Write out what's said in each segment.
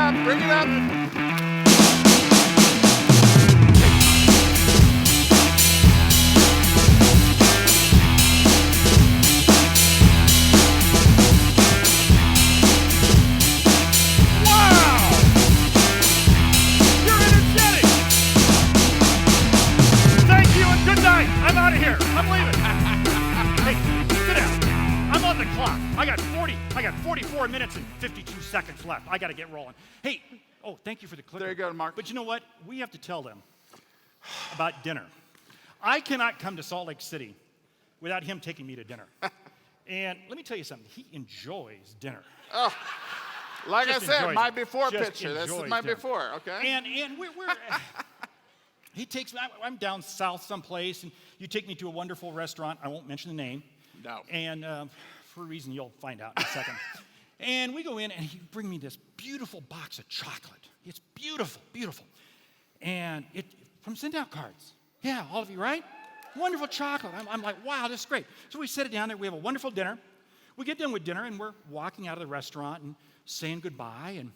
up, bring it up. Wow! You're energetic! Thank you and good night. I'm out of here. I'm leaving. Hey, sit down. I'm on the clock. I got 44 minutes and 52 seconds left. I got to get rolling. Hey, thank you for the clicker. There you go, Mark. But you know what? We have to tell them about dinner. I cannot come to Salt Lake City without him taking me to dinner. And let me tell you something. He enjoys dinner. Oh, like Just I said, enjoys my it. before Just picture. This is enjoys my dinner. before, okay? And we're he takes me, I'm down south someplace, and you take me to a wonderful restaurant. I won't mention the name. No. And for a reason you'll find out in a second. And we go in, and he bring me this beautiful box of chocolate. It's beautiful, beautiful. And it from send-out cards. Yeah, all of you, right? Wonderful chocolate. I'm like, wow, this is great. So we sit it down there. We have a wonderful dinner. We get done with dinner, and we're walking out of the restaurant and saying goodbye. And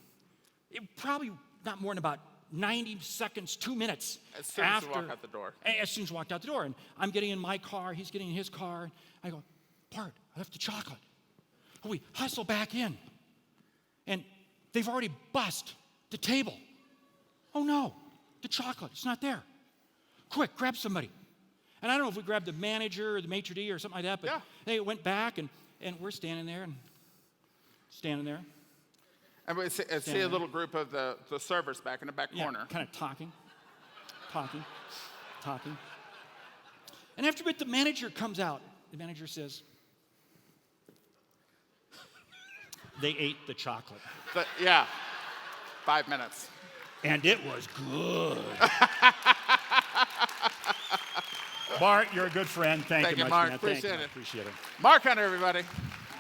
it probably not more than about 90 seconds, 2 minutes As soon as you walk out the door. As soon as we walked out the door. And I'm getting in my car. He's getting in his car. And I go, Bart, I left the chocolate. Oh, we hustle back in. And they've already bussed the table. Oh, no, the chocolate, it's not there. Quick, grab somebody. And I don't know if we grabbed the manager or the maitre d' or something like that, but they went back, and we're standing there. And we see a little group of the servers back in the back corner. Kind of talking. And after a bit, the manager comes out. The manager says, they ate the chocolate. 5 minutes. And it was good. Bart, you're a good friend. Thank you, Mark. Man. Appreciate it. Appreciate it. Mark Hunter, everybody.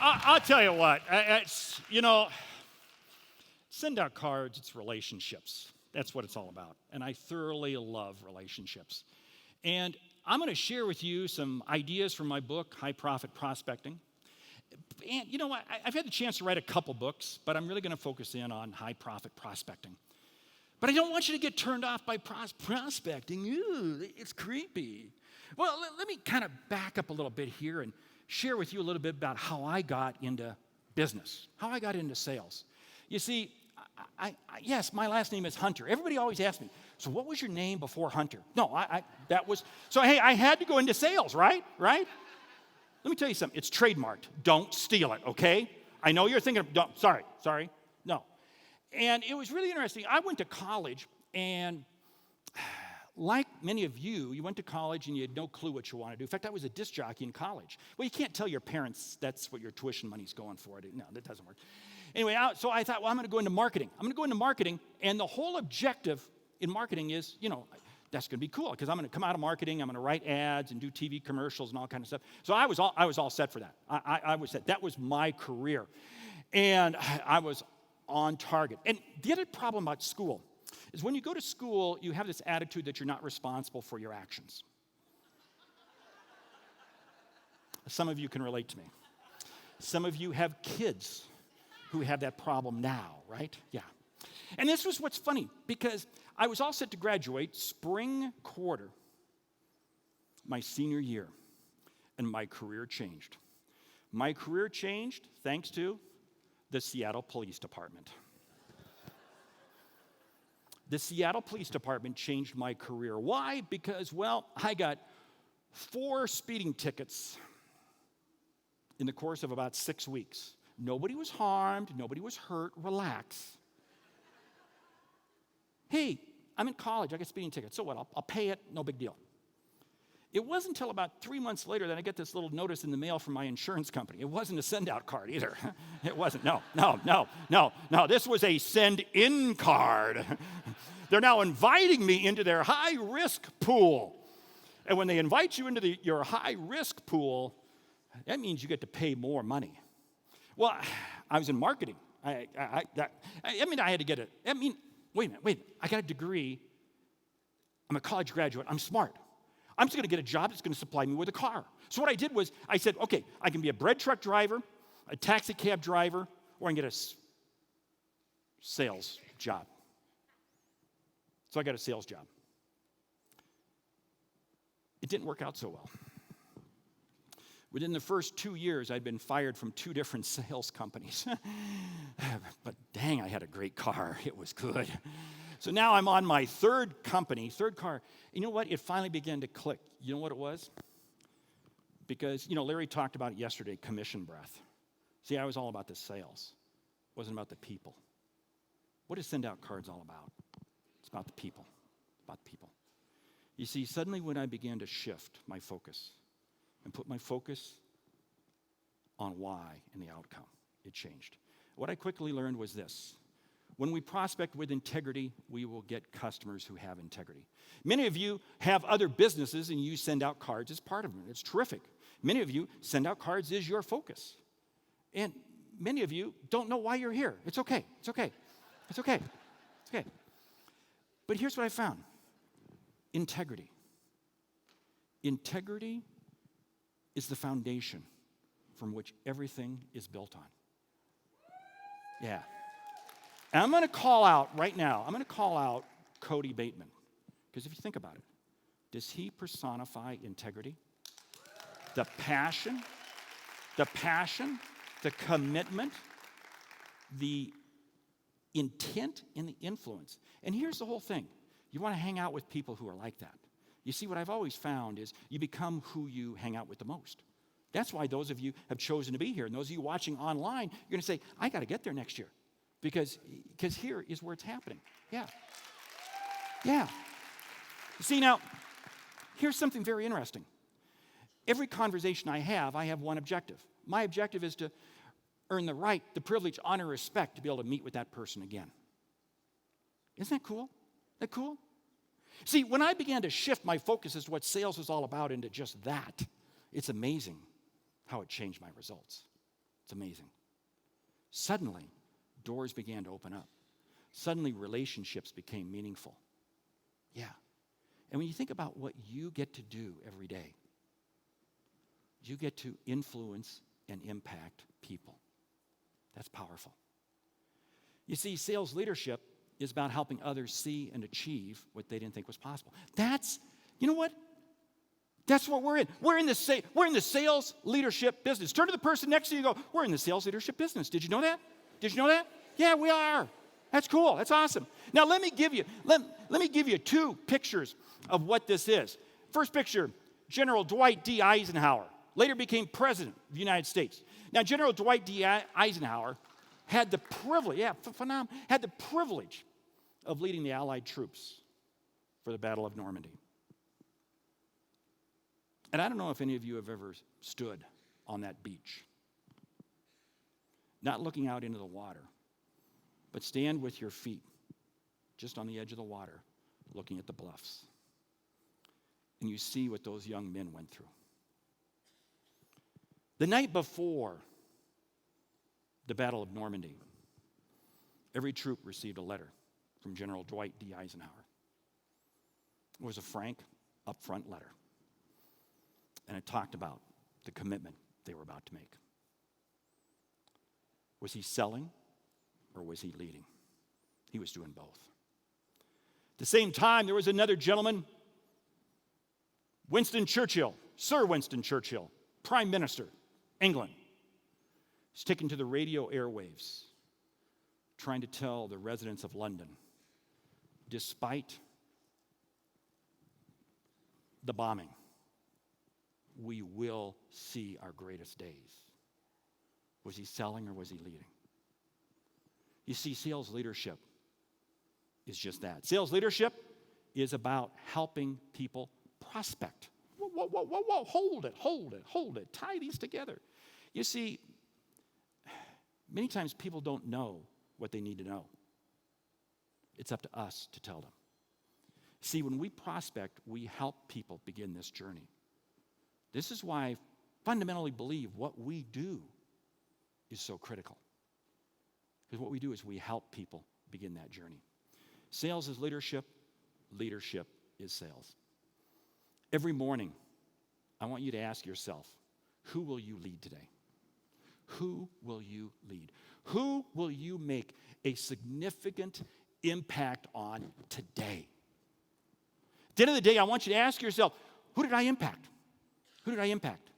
I'll tell you what. Send out cards, it's relationships. That's what it's all about. And I thoroughly love relationships. And I'm going to share with you some ideas from my book, High Profit Prospecting. And you know what? I've had the chance to write a couple books, but I'm really going to focus in on high profit prospecting. But I don't want you to get turned off by prospecting. Ooh, it's creepy. Well, let me kind of back up a little bit here and share with you a little bit about how I got into business, how I got into sales. You see, yes, my last name is Hunter. Everybody always asks me, so what was your name before Hunter? No, hey, I had to go into sales, right? Right? Let me tell you something. It's trademarked. Don't steal it, okay? I know you're thinking, sorry. No. And it was really interesting. I went to college, and like many of you, you went to college and you had no clue what you want to do. In fact, I was a disc jockey in college. Well, you can't tell your parents that's what your tuition money's going for. No, that doesn't work. Anyway, so I thought, well, I'm going to go into marketing. And the whole objective in marketing is, that's going to be cool because I'm going to come out of marketing. I'm going to write ads and do TV commercials and all kind of stuff. So I was all set for that. I was set. That was my career. And I was on target. And the other problem about school is when you go to school, you have this attitude that you're not responsible for your actions. Some of you can relate to me. Some of you have kids who have that problem now, right? Yeah. And this was what's funny, because I was all set to graduate spring quarter, my senior year, and my career changed. My career changed thanks to the Seattle Police Department. The Seattle Police Department changed my career. Why? Because, I got 4 speeding tickets in the course of about 6 weeks. Nobody was harmed. Nobody was hurt. Relax. Hey, I'm in college. I get speeding tickets. So what? I'll pay it. No big deal. It wasn't until about 3 months later that I get this little notice in the mail from my insurance company. It wasn't a send-out card either. It wasn't. No. This was a send-in card. They're now inviting me into their high-risk pool. And when they invite you into your high-risk pool, that means you get to pay more money. Well, I was in marketing. I had to get it. Wait a minute. I got a degree. I'm a college graduate. I'm smart. I'm just going to get a job that's going to supply me with a car. So what I did was I said, okay, I can be a bread truck driver, a taxi cab driver, or I can get a sales job. So I got a sales job. It didn't work out so well. Within the first 2 years, I'd been fired from 2 different sales companies. But dang, I had a great car. It was good. So now I'm on my third car. You know what? It finally began to click. You know what it was? Because, Larry talked about it yesterday, commission breath. See, I was all about the sales. It wasn't about the people. What is Send Out Cards all about? It's about the people. You see, suddenly when I began to shift my focus and put my focus on why and the outcome, it changed. What I quickly learned was this. When we prospect with integrity, we will get customers who have integrity. Many of you have other businesses and you send out cards as part of them. It's terrific. Many of you send out cards is your focus. And many of you don't know why you're here. It's okay. But here's what I found. Integrity. Integrity is the foundation from which everything is built on. Yeah. And I'm going to call out right now, Cody Bateman. Because if you think about it, does he personify integrity? The passion, the commitment, the intent, and the influence. And here's the whole thing. You want to hang out with people who are like that. You see, what I've always found is you become who you hang out with the most. That's why those of you have chosen to be here. And those of you watching online, you're going to say, I got to get there next year. Because here is where it's happening. Yeah. You see, now, here's something very interesting. Every conversation I have one objective. My objective is to earn the right, the privilege, honor, respect to be able to meet with that person again. Isn't that cool? Isn't that cool? See, when I began to shift my focus as to what sales was all about into just that, it's amazing how it changed my results. It's amazing. Suddenly, doors began to open up. Suddenly, relationships became meaningful. Yeah. And when you think about what you get to do every day, you get to influence and impact people. That's powerful. You see, sales leadership is about helping others see and achieve what they didn't think was possible. You know what? That's what we're in. We're in the sales leadership business. Turn to the person next to you and go, we're in the sales leadership business. Did you know that? Yeah, we are. That's cool. That's awesome. Now let me give you 2 pictures of what this is. First picture, General Dwight D. Eisenhower, later became president of the United States. Now, General Dwight D. Eisenhower had the privilege, of leading the Allied troops for the Battle of Normandy. And I don't know if any of you have ever stood on that beach, not looking out into the water, but stand with your feet just on the edge of the water, looking at the bluffs. And you see what those young men went through. The night before the Battle of Normandy, every troop received a letter from General Dwight D. Eisenhower. It was a frank, upfront letter. And it talked about the commitment they were about to make. Was he selling or was he leading? He was doing both. At the same time, there was another gentleman, Winston Churchill, Sir Winston Churchill, Prime Minister, England. He's taken to the radio airwaves, trying to tell the residents of London, despite the bombing, we will see our greatest days. Was he selling or was he leading? You see, sales leadership is just that. Sales leadership is about helping people prospect. Whoa, hold it. Tie these together. You see, many times people don't know what they need to know. It's up to us to tell them. See, when we prospect, we help people begin this journey. This is why I fundamentally believe what we do is so critical. Because what we do is we help people begin that journey. Sales is leadership. Leadership is sales. Every morning, I want you to ask yourself, who will you lead today? Who will you lead? Who will you make a significant impact on today. At the end of the day, I want you to ask yourself, who did I impact? Who did I impact?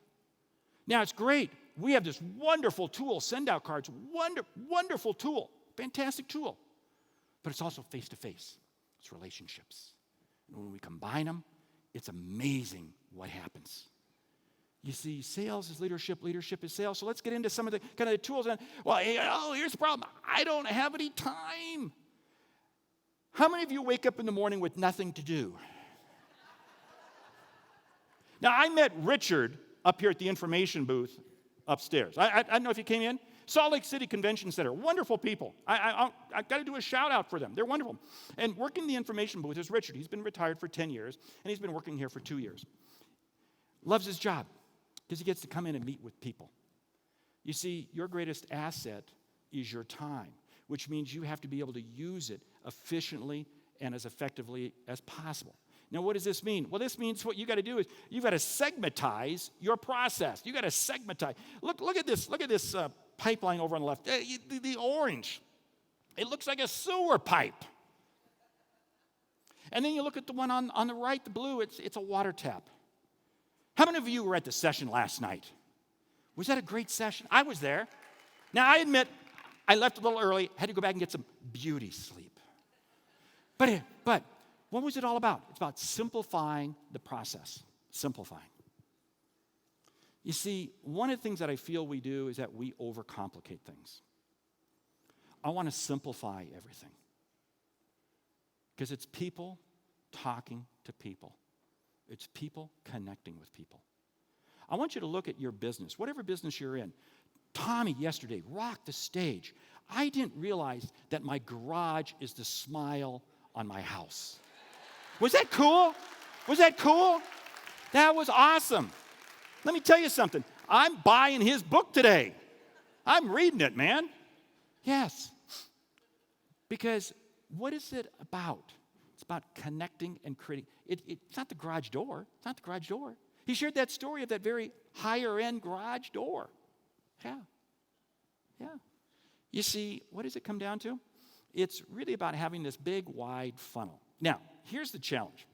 Now, it's great. We have this wonderful tool, send out cards, wonderful tool, fantastic tool. But it's also face-to-face. It's relationships. And when we combine them, it's amazing what happens. You see, sales is leadership, leadership is sales. So let's get into some of the kind of the tools. And, well, here's the problem. I don't have any time. How many of you wake up in the morning with nothing to do? Now, I met Richard up here at the information booth upstairs. I don't know if you came in. Salt Lake City Convention Center, wonderful people. I've got to do a shout out for them. They're wonderful. And working the information booth is Richard. He's been retired for 10 years, and he's been working here for 2 years. Loves his job because he gets to come in and meet with people. You see, your greatest asset is your time, which means you have to be able to use it efficiently and as effectively as possible. Now, what does this mean? Well, this means what you got to do is you've got to segmentize your process. You got to segmentize. Look at this. Look at this pipeline over on the left. The orange. It looks like a sewer pipe. And then you look at the one on the right, the blue. It's a water tap. How many of you were at the session last night? Was that a great session? I was there. Now, I admit I left a little early. Had to go back and get some beauty sleep. But what was it all about? It's about simplifying the process. Simplifying. You see, one of the things that I feel we do is that we overcomplicate things. I want to simplify everything. Because it's people talking to people. It's people connecting with people. I want you to look at your business, whatever business you're in. Tommy yesterday rocked the stage. I didn't realize that my garage is the smile on my house. Was that cool? Was that cool? That was awesome. Let me tell you something. I'm buying his book today. I'm reading it, man. Yes. Because what is it about? It's about connecting and creating. It's not the garage door. It's not the garage door. He shared that story of that very higher-end garage door. Yeah. Yeah. You see, what does it come down to? It's really about having this big, wide funnel. Now, here's the challenge.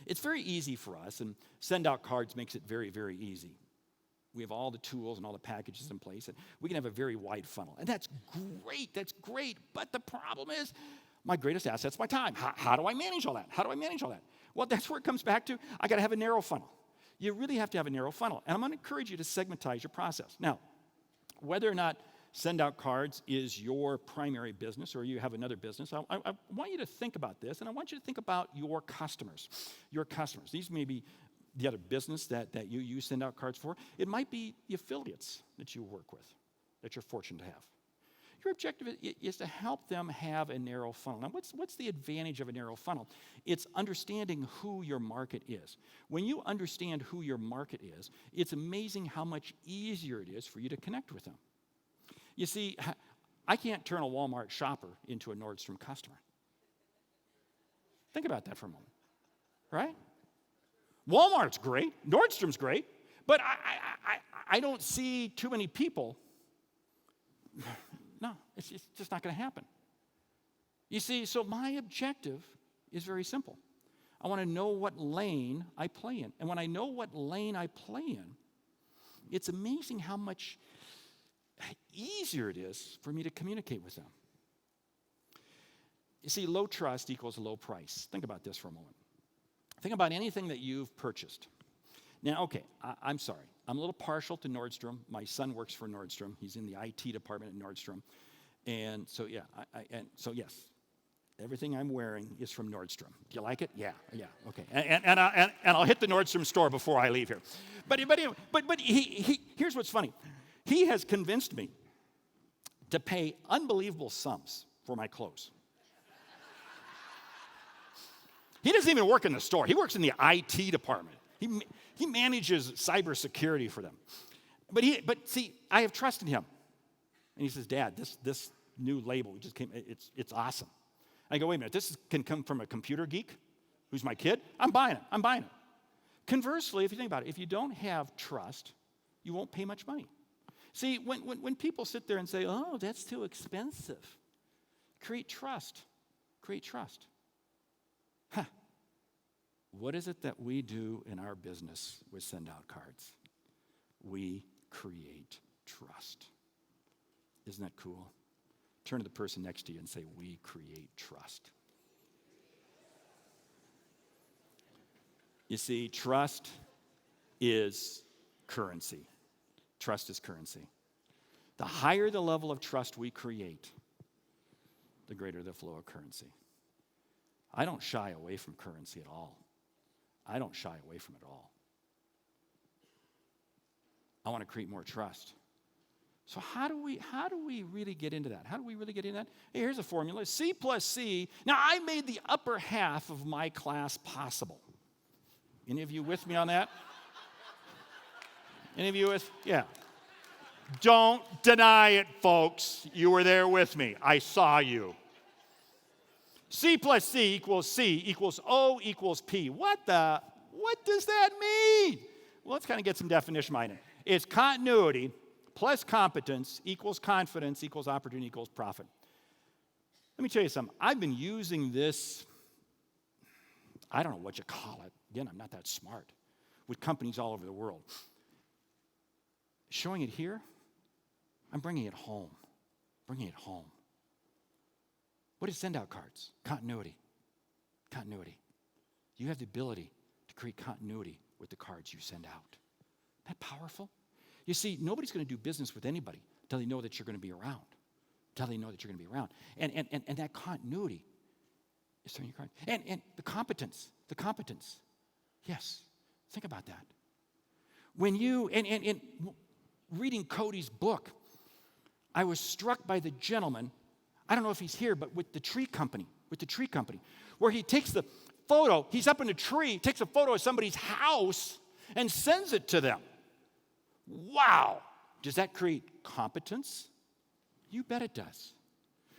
It's very easy for us, and send out cards makes it very, very easy. We have all the tools and all the packages in place, and we can have a very wide funnel. And that's great. But the problem is, my greatest asset's my time. How do I manage all that? How do I manage all that? Well, that's where it comes back to. I got to have a narrow funnel. You really have to have a narrow funnel. And I'm going to encourage you to segmentize your process. Now, whether or not send out cards is your primary business or you have another business, I want you to think about this, and I want you to think about your customers. Your customers. These may be the other business that you send out cards for. It might be the affiliates that you work with, that you're fortunate to have. Your objective is to help them have a narrow funnel. Now, what's the advantage of a narrow funnel? It's understanding who your market is. When you understand who your market is, it's amazing how much easier it is for you to connect with them. You see, I can't turn a Walmart shopper into a Nordstrom customer. Think about that for a moment, right? Walmart's great, Nordstrom's great, but I don't see too many people. No, it's just not going to happen. You see, so my objective is very simple. I want to know what lane I play in. And when I know what lane I play in, it's amazing how much easier it is for me to communicate with them. You see, low trust equals low price. Think about this for a moment. Think about anything that you've purchased. Now, okay, I'm sorry. I'm a little partial to Nordstrom. My son works for Nordstrom. He's in the IT department at Nordstrom. And so, yeah, yes, everything I'm wearing is from Nordstrom. Do you like it? Yeah, okay. And I'll hit the Nordstrom store before I leave here. But here's what's funny. He has convinced me to pay unbelievable sums for my clothes. He doesn't even work in the store. He works in the IT department. He manages cybersecurity for them. But see, I have trust in him. And he says, Dad, this new label just came, it's awesome. I go, wait a minute, this can come from a computer geek who's my kid? I'm buying it. Conversely, if you think about it, if you don't have trust, you won't pay much money. See, when people sit there and say, oh, that's too expensive, create trust. Create trust. Huh. What is it that we do in our business with send out cards? We create trust. Isn't that cool? Turn to the person next to you and say, we create trust. You see, trust is currency. Trust is currency. The higher the level of trust we create, the greater the flow of currency. I don't shy away from currency at all. I don't shy away from it at all. I want to create more trust. So how do we really get into that? How do we really get into that? Hey, here's a formula, C plus C. Now, I made the upper half of my class possible. Any of you with me on that? Any of you with? Yeah. Don't deny it, folks. You were there with me. I saw you. C plus C equals O equals P. What does that mean? Well, let's kind of get some definition behind it. It's continuity plus competence equals confidence equals opportunity equals profit. Let me tell you something. I've been using this, I don't know what you call it. Again, I'm not that smart. With companies all over the world. Showing it here, I'm bringing it home. Bringing it home. What is send out cards? Continuity. Continuity. You have the ability to create continuity with the cards you send out. Isn't that powerful? You see, nobody's going to do business with anybody until they know that you're going to be around. Until they know that you're going to be around. And that continuity is on your card. And the competence. Yes. Think about that. When you, and reading Cody's book, I was struck by the gentleman, I don't know if he's here, but with the tree company, where he takes the photo, he's up in a tree, takes a photo of somebody's house and sends it to them. Wow. Does that create competence? You bet it does.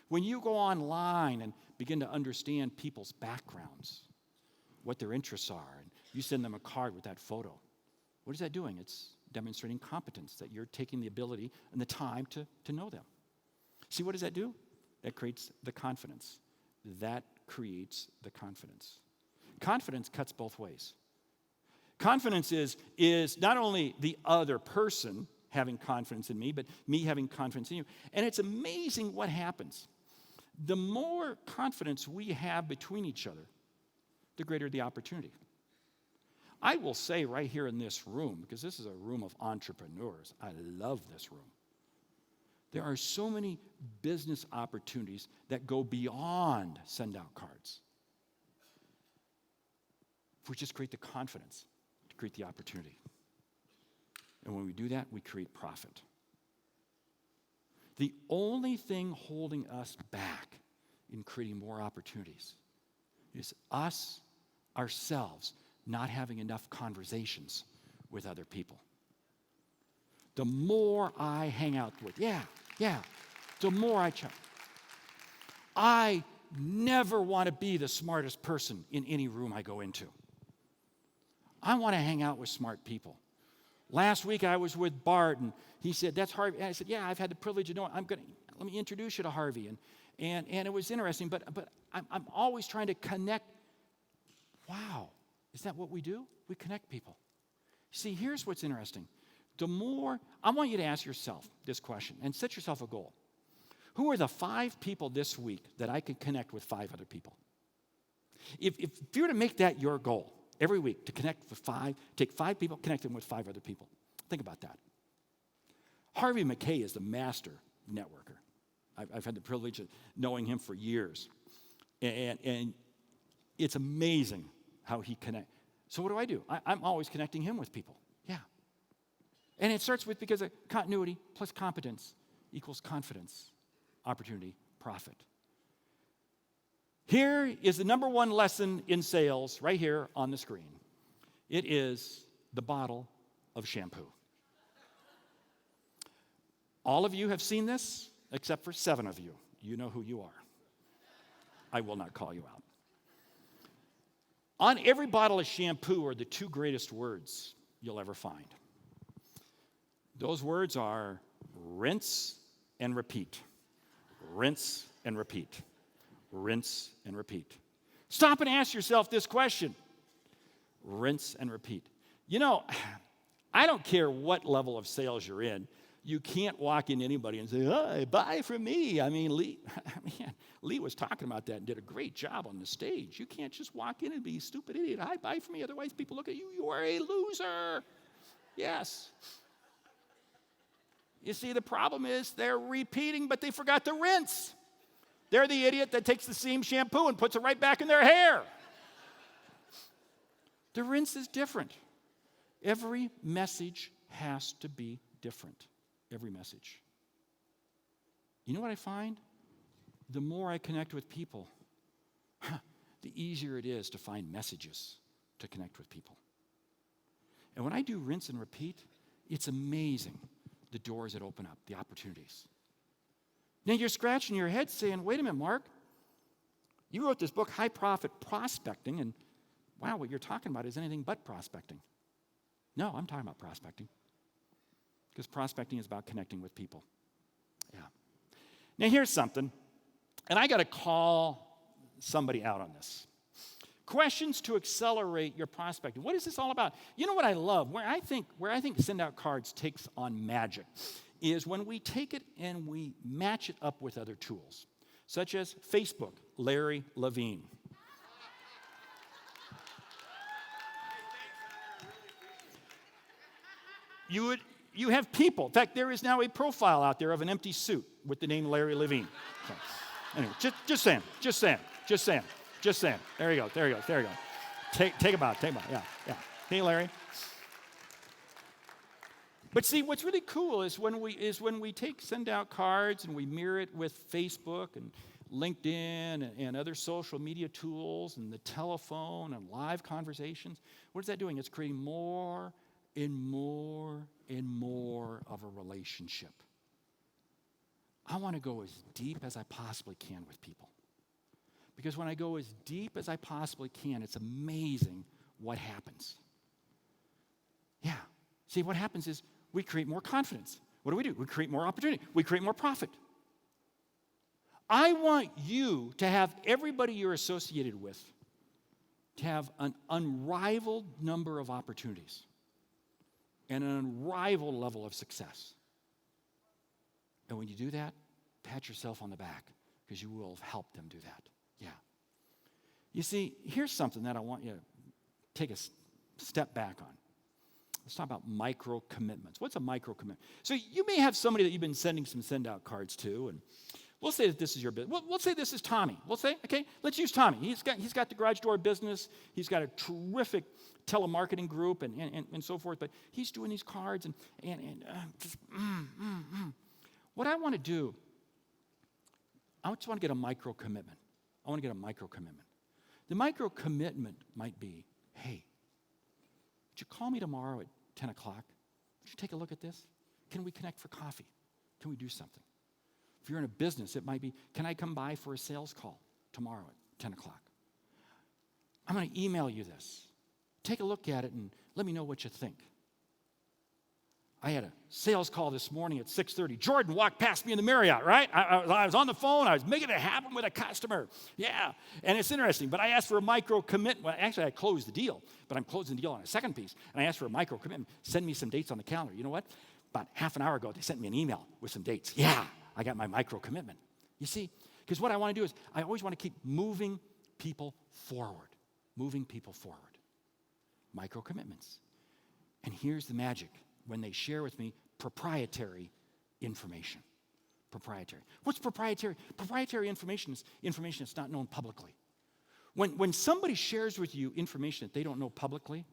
When you go online and begin to understand people's backgrounds, what their interests are, and you send them a card with that photo, what is that doing? It's demonstrating competence, that you're taking the ability and the time to know them. See, what does that do? That creates the confidence. That creates the confidence. Confidence cuts both ways. Confidence is not only the other person having confidence in me, but me having confidence in you. And it's amazing what happens. The more confidence we have between each other, the greater the opportunity. I will say right here in this room, because this is a room of entrepreneurs, I love this room. There are so many business opportunities that go beyond send out cards. If we just create the confidence to create the opportunity. And when we do that, we create profit. The only thing holding us back in creating more opportunities is us, ourselves, not having enough conversations with other people. The more I hang out with, the more I chat. I never want to be the smartest person in any room I go into. I want to hang out with smart people. Last week I was with Bart, and he said, "That's Harvey." And I said, "Yeah, I've had the privilege of knowing. Let me introduce you to Harvey." And it was interesting, but I'm always trying to connect. Wow, is that what we do? We connect people. See, here's what's interesting. The more, I want you to ask yourself this question and set yourself a goal. Who are the 5 people this week that I could connect with 5 other people? If you were to make that your goal every week, to connect with 5, take 5 people, connect them with 5 other people. Think about that. Harvey McKay is the master networker. I've had the privilege of knowing him for years. And it's amazing how he connects. So what do? I'm always connecting him with people. Yeah. And it starts with, because of continuity plus competence equals confidence, opportunity, profit. Here is the number one lesson in sales right here on the screen. It is the bottle of shampoo. All of you have seen this, except for 7 of you. You know who you are. I will not call you out. On every bottle of shampoo are the 2 greatest words you'll ever find. Those words are rinse and repeat. Rinse and repeat. rinse and repeat. Stop and ask yourself this question. Rinse and repeat. You know, I don't care what level of sales you're in. You can't walk in anybody and say, "Oh, buy from me." I mean, Lee was talking about that and did a great job on the stage. You can't just walk in and be a stupid idiot. "Hi, buy from me." Otherwise, people look at you. You are a loser. Yes. You see, the problem is they're repeating, but they forgot to rinse. They're the idiot that takes the same shampoo and puts it right back in their hair. The rinse is different. Every message has to be different. Every message. You know what I find? The more I connect with people, the easier it is to find messages to connect with people. And when I do rinse and repeat, it's amazing the doors that open up, the opportunities. Now you're scratching your head saying, "Wait a minute, Mark, you wrote this book, High Profit Prospecting, and wow, what you're talking about is anything but prospecting." No, I'm talking about prospecting. Because prospecting is about connecting with people. Yeah. Now here's something, and I got to call somebody out on this. Questions to accelerate your prospecting. What is this all about? You know what I love? Where I think Send Out Cards takes on magic is when we take it and we match it up with other tools, such as Facebook, Larry Levine. You have people. In fact, there is now a profile out there of an empty suit with the name Larry Levine. So, anyway, just saying. There you go. Take him out. Yeah. Hey, Larry. But see, what's really cool is when we send out cards and we mirror it with Facebook and LinkedIn and other social media tools and the telephone and live conversations. What is that doing? It's creating more and more and more of a relationship. I want to go as deep as I possibly can with people. Because when I go as deep as I possibly can, it's amazing what happens. Yeah. See, what happens is we create more confidence. What do? We create more opportunity. We create more profit. I want you to have everybody you're associated with to have an unrivaled number of opportunities and an unrivaled level of success. And when you do that, pat yourself on the back because you will have helped them do that. Yeah. You see, here's something that I want you to take a step back on. Let's talk about micro commitments. What's a micro commitment? So you may have somebody that you've been sending some send-out cards to, and we'll say that this is your business. We'll say this is Tommy. We'll say, okay, let's use Tommy. He's got the garage door business. He's got a terrific telemarketing group and so forth, but he's doing these cards and What I want to do, I just want to get a micro commitment. The micro commitment might be, hey, would you call me tomorrow at 10 o'clock? Would you take a look at this? Can we connect for coffee? Can we do something? If you're in a business, it might be, can I come by for a sales call tomorrow at 10 o'clock? I'm going to email you this. Take a look at it and let me know what you think. I had a sales call this morning at 6:30. Jordan walked past me in the Marriott, right? I was on the phone. I was making it happen with a customer. Yeah, and it's interesting. But I asked for a micro commitment. Well, actually, I closed the deal, but I'm closing the deal on a second piece. And I asked for a micro commitment. Send me some dates on the calendar. You know what? About half an hour ago, they sent me an email with some dates. Yeah, I got my micro commitment. You see, because what I want to do is I always want to keep moving people forward. Micro commitments. And here's the magic. When they share with me proprietary information. Proprietary. What's proprietary? Proprietary information is information that's not known publicly. When somebody shares with you information that they don't know publicly,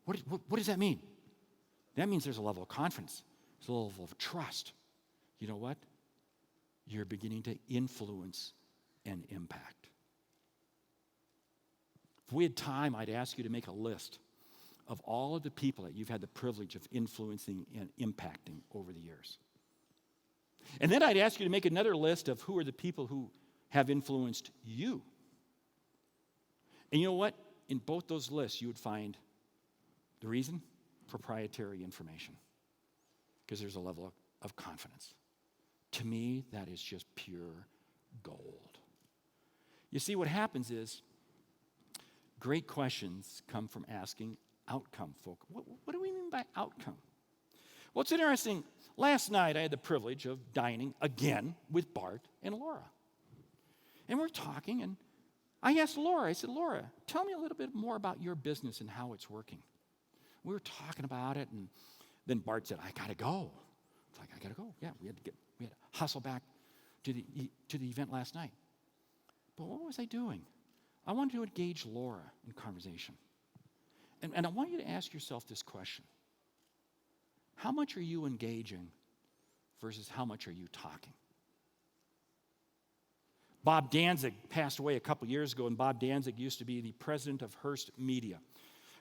what does that mean? That means there's a level of confidence. There's a level of trust. You know what? You're beginning to influence and impact. If we had time, I'd ask you to make a list of all of the people that you've had the privilege of influencing and impacting over the years. And then I'd ask you to make another list of who are the people who have influenced you. And you know what? In both those lists, you would find the reason? Proprietary information. Because there's a level of confidence. To me, that is just pure gold. You see, what happens is great questions come from asking outcome folk. What do we mean by outcome? Well, it's interesting. Last night, I had the privilege of dining again with Bart and Laura. And we're talking, and I asked Laura, I said, Laura, tell me a little bit more about your business and how it's working. We were talking about it, and then Bart said, I got to go. It's like, I got to go. Yeah, we had to hustle back to the event last night. But what was I doing? I wanted to engage Laura in conversation. And I want you to ask yourself this question. How much are you engaging versus how much are you talking? Bob Danzig passed away a couple years ago, and Bob Danzig used to be the president of Hearst Media.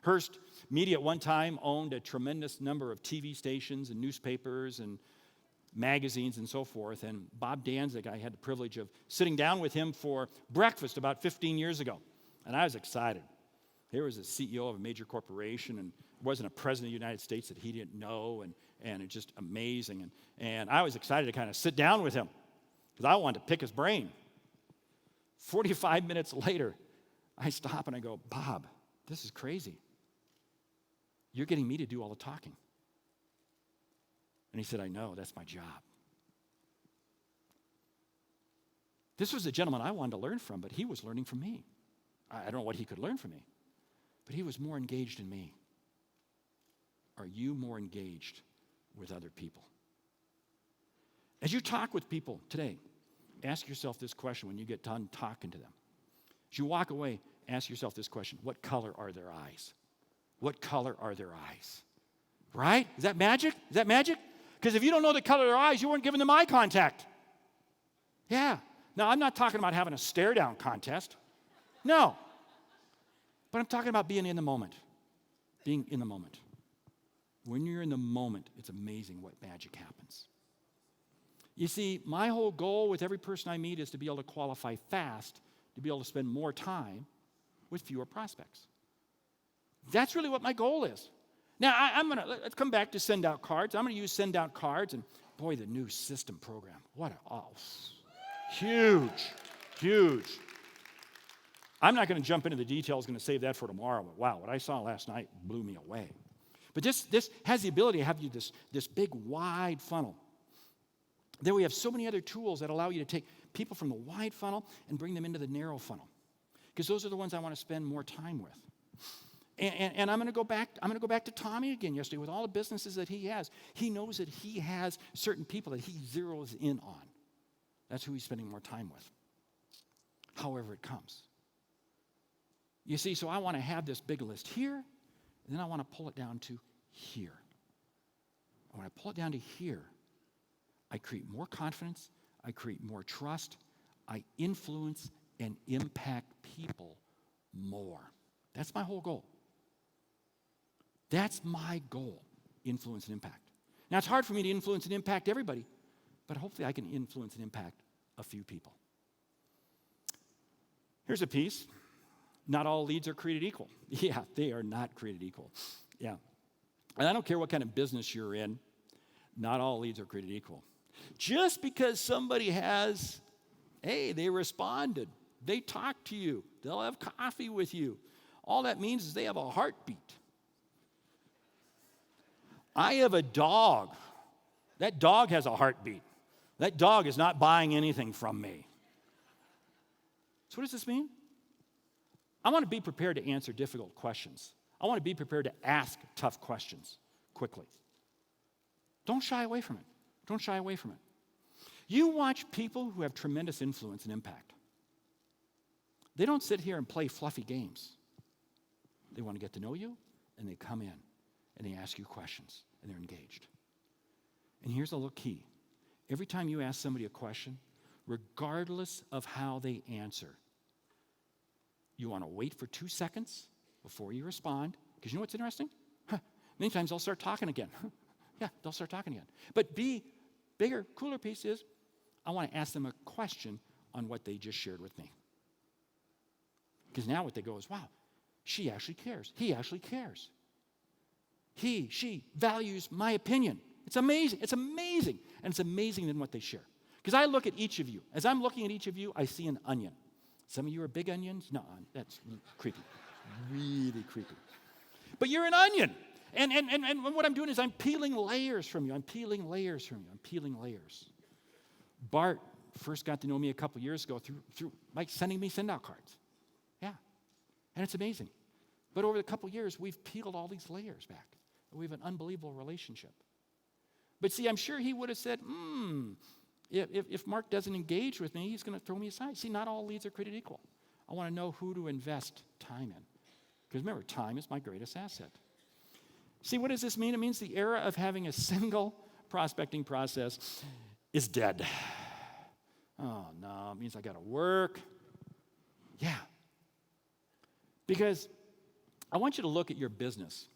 Hearst Media at one time owned a tremendous number of TV stations and newspapers and magazines and so forth. And Bob Danzig, I had the privilege of sitting down with him for breakfast about 15 years ago. And I was excited. Here was a CEO of a major corporation and wasn't a president of the United States that he didn't know. And it's just amazing. And I was excited to kind of sit down with him because I wanted to pick his brain. 45 minutes later, I stop and I go, Bob, this is crazy. You're getting me to do all the talking. And he said, I know, that's my job. This was a gentleman I wanted to learn from, but he was learning from me. I don't know what he could learn from me, but he was more engaged in me. Are you more engaged with other people? As you talk with people today, ask yourself this question when you get done talking to them. As you walk away, ask yourself this question. What color are their eyes? What color are their eyes? Right? Is that magic? Is that magic? Because if you don't know the color of their eyes, you weren't giving them eye contact. Yeah. Now, I'm not talking about having a stare-down contest. No. But I'm talking about being in the moment. Being in the moment. When you're in the moment, it's amazing what magic happens. You see, my whole goal with every person I meet is to be able to qualify fast, to be able to spend more time with fewer prospects. That's really what my goal is. Now, let's come back to send out cards. I'm going to use send out cards, and boy, the new system program. Huge, huge. I'm not going to jump into the details, going to save that for tomorrow, but wow, what I saw last night blew me away. But this has the ability to have you this big, wide funnel. Then we have so many other tools that allow you to take people from the wide funnel and bring them into the narrow funnel, because those are the ones I want to spend more time with. And I'm going to go back to Tommy again yesterday with all the businesses that he has. He knows that he has certain people that he zeroes in on. That's who he's spending more time with, however it comes. You see, so I want to have this big list here, and then I want to pull it down to here. And when I pull it down to here, I create more confidence, I create more trust, I influence and impact people more. That's my whole goal. That's my goal, influence and impact. Now, it's hard for me to influence and impact everybody, but hopefully I can influence and impact a few people. Here's a piece. Not all leads are created equal. Yeah, they are not created equal. Yeah. And I don't care what kind of business you're in, not all leads are created equal. Just because somebody has, hey, they responded, they talked to you, they'll have coffee with you, all that means is they have a heartbeat. I have a dog. That dog has a heartbeat. That dog is not buying anything from me. So what does this mean? I want to be prepared to answer difficult questions. I want to be prepared to ask tough questions quickly. Don't shy away from it. Don't shy away from it. You watch people who have tremendous influence and impact. They don't sit here and play fluffy games. They want to get to know you, and they come in, and they ask you questions, and they're engaged. And here's a little key. Every time you ask somebody a question, regardless of how they answer, you want to wait for 2 seconds before you respond, because you know what's interesting? Many times they'll start talking again. Yeah, they'll start talking again. But bigger, cooler piece is, I want to ask them a question on what they just shared with me. Because now what they go is, wow, she actually cares. He actually cares. She values my opinion. It's amazing. It's amazing. And it's amazing in what they share. Because I look at each of you. As I'm looking at each of you, I see an onion. Some of you are big onions. No, that's creepy. Really creepy. But you're an onion. And what I'm doing is I'm peeling layers from you. I'm peeling layers from you. I'm peeling layers. Bart first got to know me a couple years ago through like sending me send-out cards. Yeah. And it's amazing. But over the couple years, we've peeled all these layers back. We have an unbelievable relationship. But see, I'm sure he would have said, if Mark doesn't engage with me, he's going to throw me aside. See, not all leads are created equal. I want to know who to invest time in. Because remember, time is my greatest asset. See, what does this mean? It means the era of having a single prospecting process is dead. Oh, no, it means I got to work. Yeah. Because I want you to look at your business.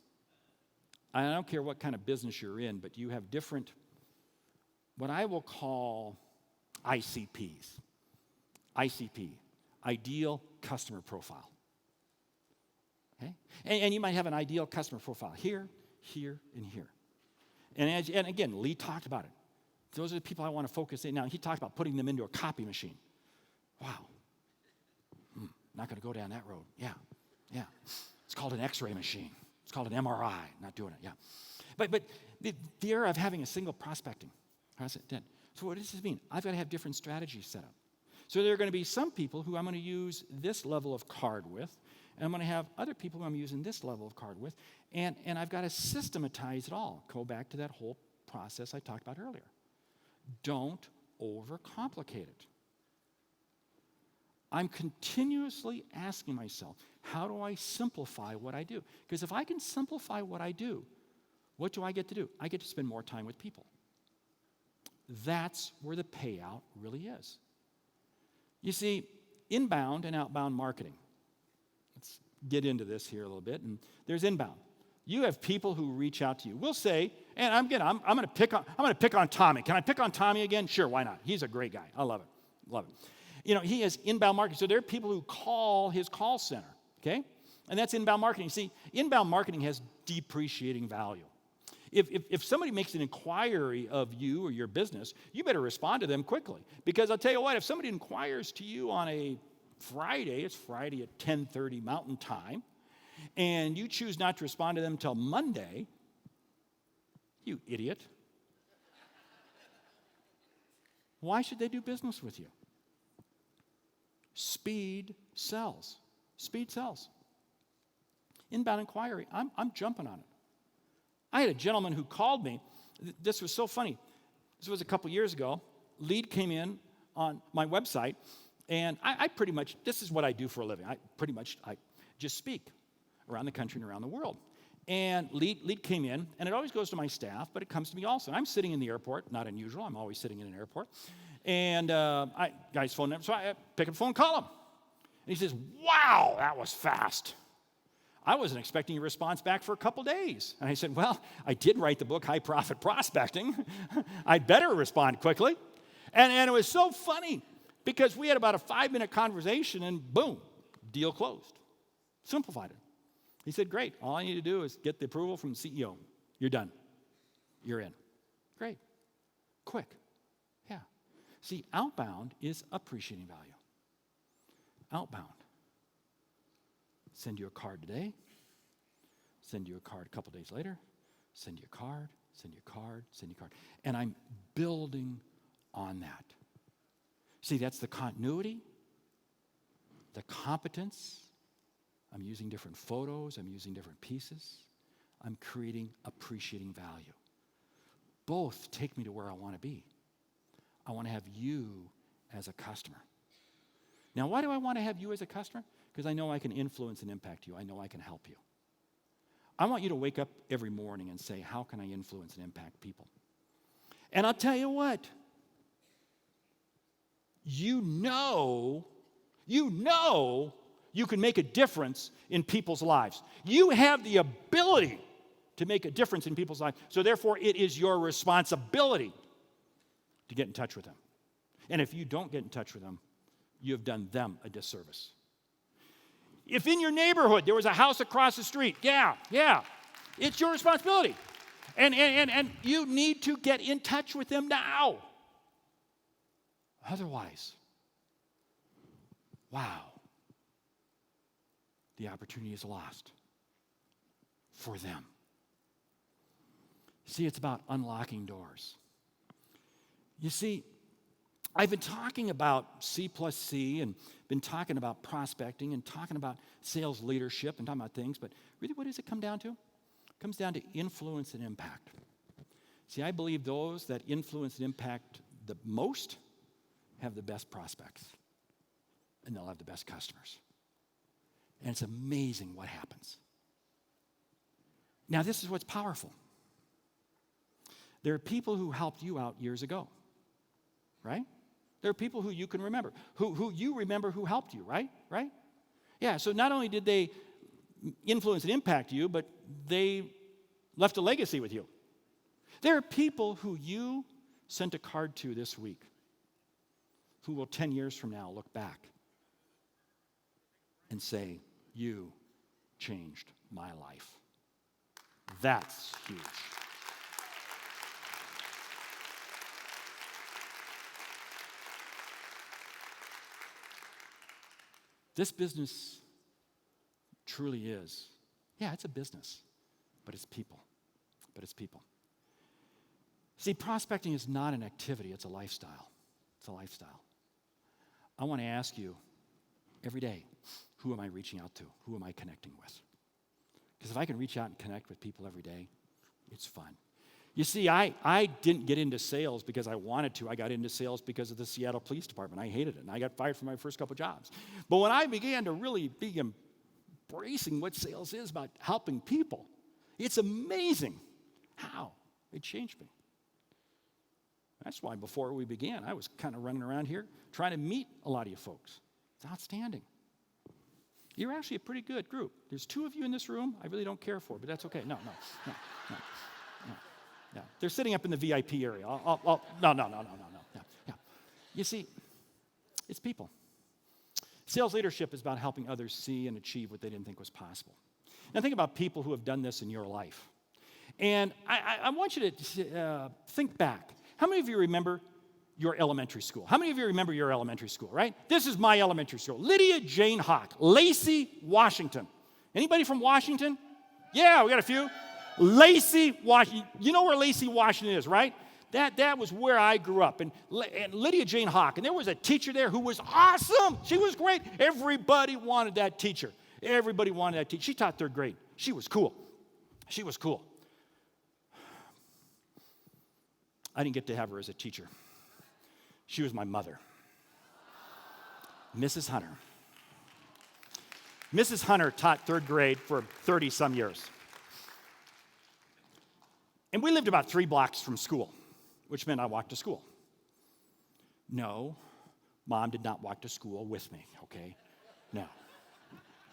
I don't care what kind of business you're in, but you have different, what I will call ICPs. ICP, Ideal Customer Profile. Okay? And you might have an ideal customer profile here, here, and here. And again, Lee talked about it. Those are the people I want to focus in. Now, he talked about putting them into a copy machine. Wow. Not going to go down that road. Yeah. It's called an X-ray machine. It's called an MRI. Not doing it, yeah. But the era of having a single prospecting. How's it dead? So what does this mean? I've got to have different strategies set up. So there are going to be some people who I'm going to use this level of card with, and I'm going to have other people who I'm using this level of card with, and I've got to systematize it all. Go back to that whole process I talked about earlier. Don't overcomplicate it. I'm continuously asking myself, how do I simplify what I do? Because if I can simplify what I do, what do I get to do? I get to spend more time with people. That's where the payout really is. You see, inbound and outbound marketing. Let's get into this here a little bit. And there's inbound. You have people who reach out to you. We'll say, and I'm going to pick on Tommy. Can I pick on Tommy again? Sure, why not? He's a great guy. I love it. You know, he has inbound marketing. So there are people who call his call center, okay? And that's inbound marketing. See, inbound marketing has depreciating value. If somebody makes an inquiry of you or your business, you better respond to them quickly. Because I'll tell you what, if somebody inquires to you on a Friday, it's Friday at 10:30 Mountain Time, and you choose not to respond to them until Monday, you idiot. Why should they do business with you? Speed sells. Speed sells. Inbound inquiry, I'm jumping on it. I had a gentleman who called me. This was so funny. This was a couple years ago. Lead came in on my website, and I pretty much, this is what I do for a living. I just speak around the country and around the world. And lead came in, and it always goes to my staff, but it comes to me also. I'm sitting in the airport, not unusual. I'm always sitting in an airport. And guy's phone number, so I pick up the phone, call him. And he says, wow, that was fast. I wasn't expecting a response back for a couple days. And I said, well, I did write the book, High Profit Prospecting. I'd better respond quickly. And it was so funny because we had about a 5-minute conversation and boom, deal closed. Simplified it. He said, great. All I need to do is get the approval from the CEO. You're done. You're in. Great. Quick. Yeah. See, outbound is appreciating value. Outbound. Send you a card today. Send you a card a couple days later. Send you a card. Send you a card. Send you a card. And I'm building on that. See, that's the continuity, the competence. I'm using different photos. I'm using different pieces. I'm creating appreciating value. Both take me to where I want to be. I want to have you as a customer. Now, why do I want to have you as a customer? Because I know I can influence and impact you. I know I can help you. I want you to wake up every morning and say, how can I influence and impact people? And I'll tell you what, you know you can make a difference in people's lives. You have the ability to make a difference in people's lives. So therefore, it is your responsibility to get in touch with them. And if you don't get in touch with them, you have done them a disservice. If in your neighborhood there was a house across the street, yeah, it's your responsibility. And you need to get in touch with them now. Otherwise, wow, the opportunity is lost for them. See, it's about unlocking doors. You see, I've been talking about C plus C and been talking about prospecting and talking about sales leadership and talking about things, but really what does it come down to? It comes down to influence and impact. See, I believe those that influence and impact the most have the best prospects, and they'll have the best customers. And it's amazing what happens. Now, this is what's powerful. There are people who helped you out years ago, right? There are people who you can remember, who you remember who helped you, right? Right? Yeah, so not only did they influence and impact you, but they left a legacy with you. There are people who you sent a card to this week who will 10 years from now look back and say, you changed my life. That's huge. This business truly is, yeah, it's a business, but it's people. See, prospecting is not an activity, it's a lifestyle. It's a lifestyle. I want to ask you every day, who am I reaching out to? Who am I connecting with? Because if I can reach out and connect with people every day, it's fun. You see, I didn't get into sales because I wanted to. I got into sales because of the Seattle Police Department. I hated it, and I got fired from my first couple jobs. But when I began to really be embracing what sales is about helping people, it's amazing how it changed me. That's why before we began, I was kind of running around here trying to meet a lot of you folks. It's outstanding. You're actually a pretty good group. There's 2 of you in this room I really don't care for, but that's okay. No. They're sitting up in the VIP area. No. You see, it's people. Sales leadership is about helping others see and achieve what they didn't think was possible. Now think about people who have done this in your life. And I want you to think back. How many of you remember your elementary school? How many of you remember your elementary school, right? This is my elementary school. Lydia Jane Hawk, Lacey, Washington. Anybody from Washington? Yeah, we got a few. Lacey, Washington. You know where Lacey, Washington is, right? That was where I grew up. And Lydia Jane Hawk. And there was a teacher there who was awesome. She was great. Everybody wanted that teacher. Everybody wanted that teacher. She taught 3rd grade. She was cool. I didn't get to have her as a teacher. She was my mother, Mrs. Hunter. Mrs. Hunter taught 3rd grade for 30-some years. And we lived about 3 blocks from school, which meant I walked to school. No, Mom did not walk to school with me, okay? No.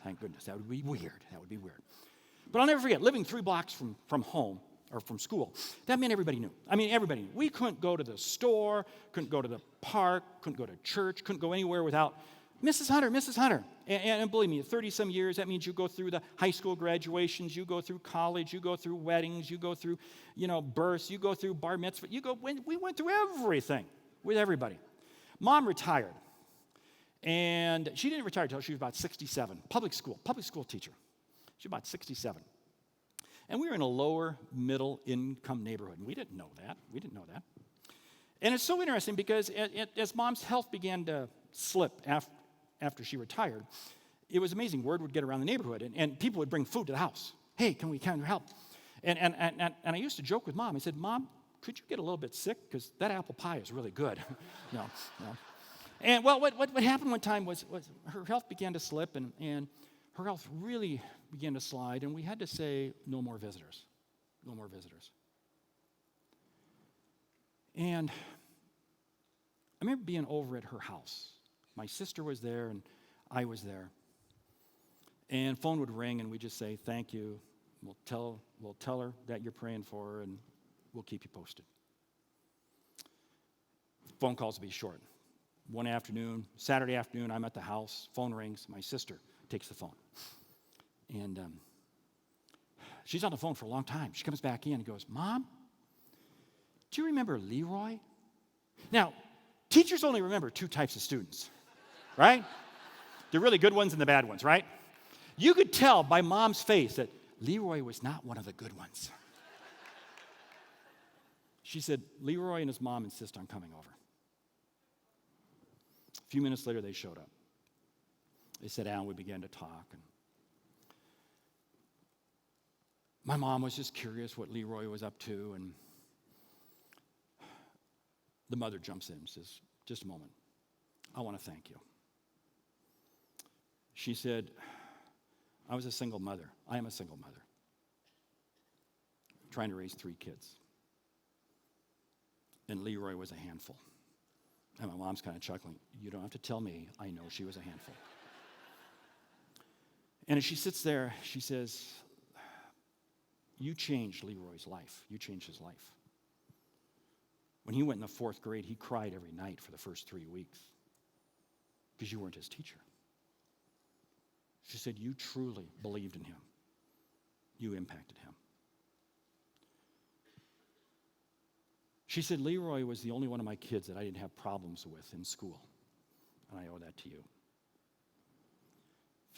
Thank goodness. That would be weird. But I'll never forget, living 3 blocks from home, or from school, that meant everybody knew. I mean, everybody knew. We couldn't go to the store, couldn't go to the park, couldn't go to church, couldn't go anywhere without Mrs. Hunter. And believe me, 30-some years, that means you go through the high school graduations, you go through college, you go through weddings, you go through, births, you go through bar mitzvah, we went through everything with everybody. Mom retired, and she didn't retire until she was about 67, public school teacher. She was about 67. And we were in a lower middle income neighborhood, and we didn't know that. And it's so interesting because as Mom's health began to slip after she retired, it was amazing. Word would get around the neighborhood, and people would bring food to the house. Hey, can we help? And I used to joke with Mom. I said, Mom, could you get a little bit sick? Because that apple pie is really good. No. And well, what happened one time was her health began to slip, and her health really began to slide, and we had to say, no more visitors. And I remember being over at her house. My sister was there, and I was there. And phone would ring, and we'd just say, thank you. We'll tell her that you're praying for her, and we'll keep you posted. Phone calls would be short. One afternoon, Saturday afternoon, I'm at the house. Phone rings. My sister takes the phone. And she's on the phone for a long time. She comes back in and goes, Mom, do you remember Leroy? Now, teachers only remember 2 types of students, right? The really good ones and the bad ones, right? You could tell by Mom's face that Leroy was not one of the good ones. She said, Leroy and his mom insist on coming over. A few minutes later, they showed up. They sat down, we began to talk. And my mom was just curious what Leroy was up to, and the mother jumps in and says, just a moment, I want to thank you. She said, I was a single mother. I am a single mother, trying to raise 3 kids. And Leroy was a handful. And my mom's kind of chuckling. You don't have to tell me. I know she was a handful. And as she sits there, she says, you changed Leroy's life. You changed his life. When he went in the 4th grade, he cried every night for the first 3 weeks because you weren't his teacher. She said, you truly believed in him. You impacted him. She said, Leroy was the only one of my kids that I didn't have problems with in school, and I owe that to you. In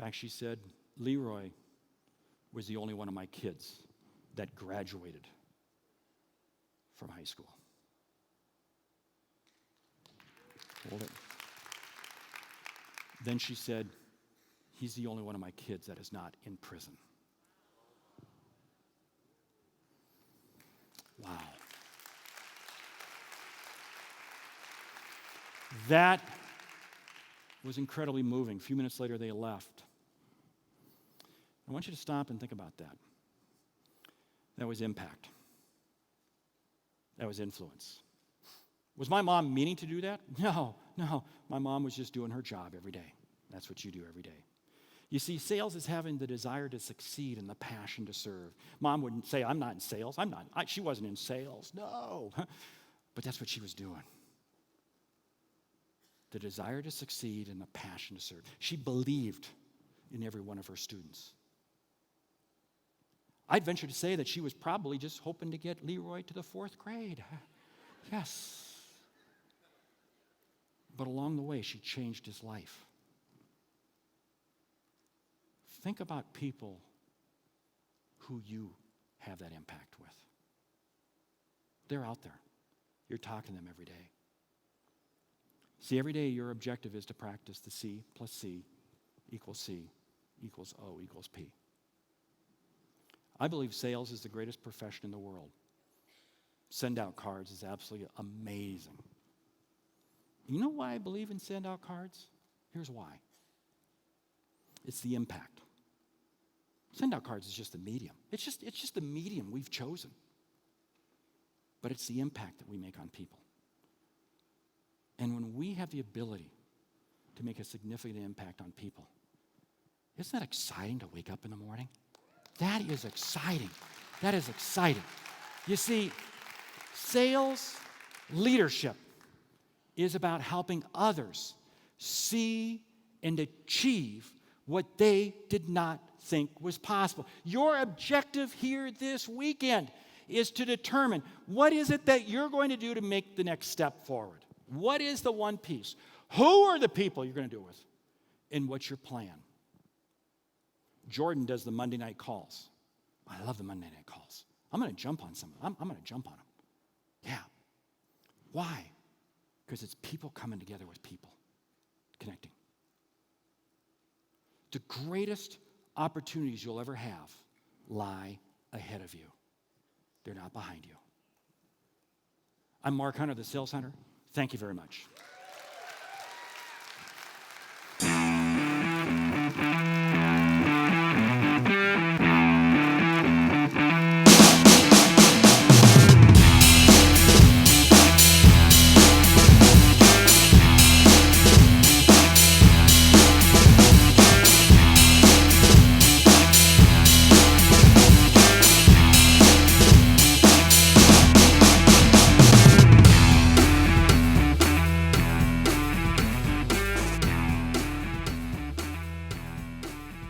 fact, she said, Leroy was the only one of my kids that graduated from high school. Hold it. Then she said, he's the only one of my kids that is not in prison. Wow. That was incredibly moving. A few minutes later, they left. I want you to stop and think about that. That was impact. That was influence. Was my mom meaning to do that? No. My mom was just doing her job every day. That's what you do every day. You see, sales is having the desire to succeed and the passion to serve. Mom wouldn't say, I'm not in sales. She wasn't in sales. No. But that's what she was doing. The desire to succeed and the passion to serve. She believed in every one of her students. I'd venture to say that she was probably just hoping to get Leroy to the 4th grade. Yes. But along the way, she changed his life. Think about people who you have that impact with. They're out there. You're talking to them every day. See, every day your objective is to practice the C plus C equals O equals P. I believe sales is the greatest profession in the world. Send out cards is absolutely amazing. You know why I believe in send out cards? Here's why. It's the impact. Send out cards is just the medium. It's just the medium we've chosen. But it's the impact that we make on people. And when we have the ability to make a significant impact on people, isn't that exciting to wake up in the morning? That is exciting. That is exciting. You see, sales leadership is about helping others see and achieve what they did not think was possible. Your objective here this weekend is to determine what is it that you're going to do to make the next step forward. What is the one piece? Who are the people you're going to do it with? And what's your plan? Jordan does the Monday night calls. I love the Monday night calls. I'm going to jump on some of them. I'm going to jump on them. Yeah. Why? Because it's people coming together with people, connecting. The greatest opportunities you'll ever have lie ahead of you. They're not behind you. I'm Mark Hunter, the Sales Hunter. Thank you very much.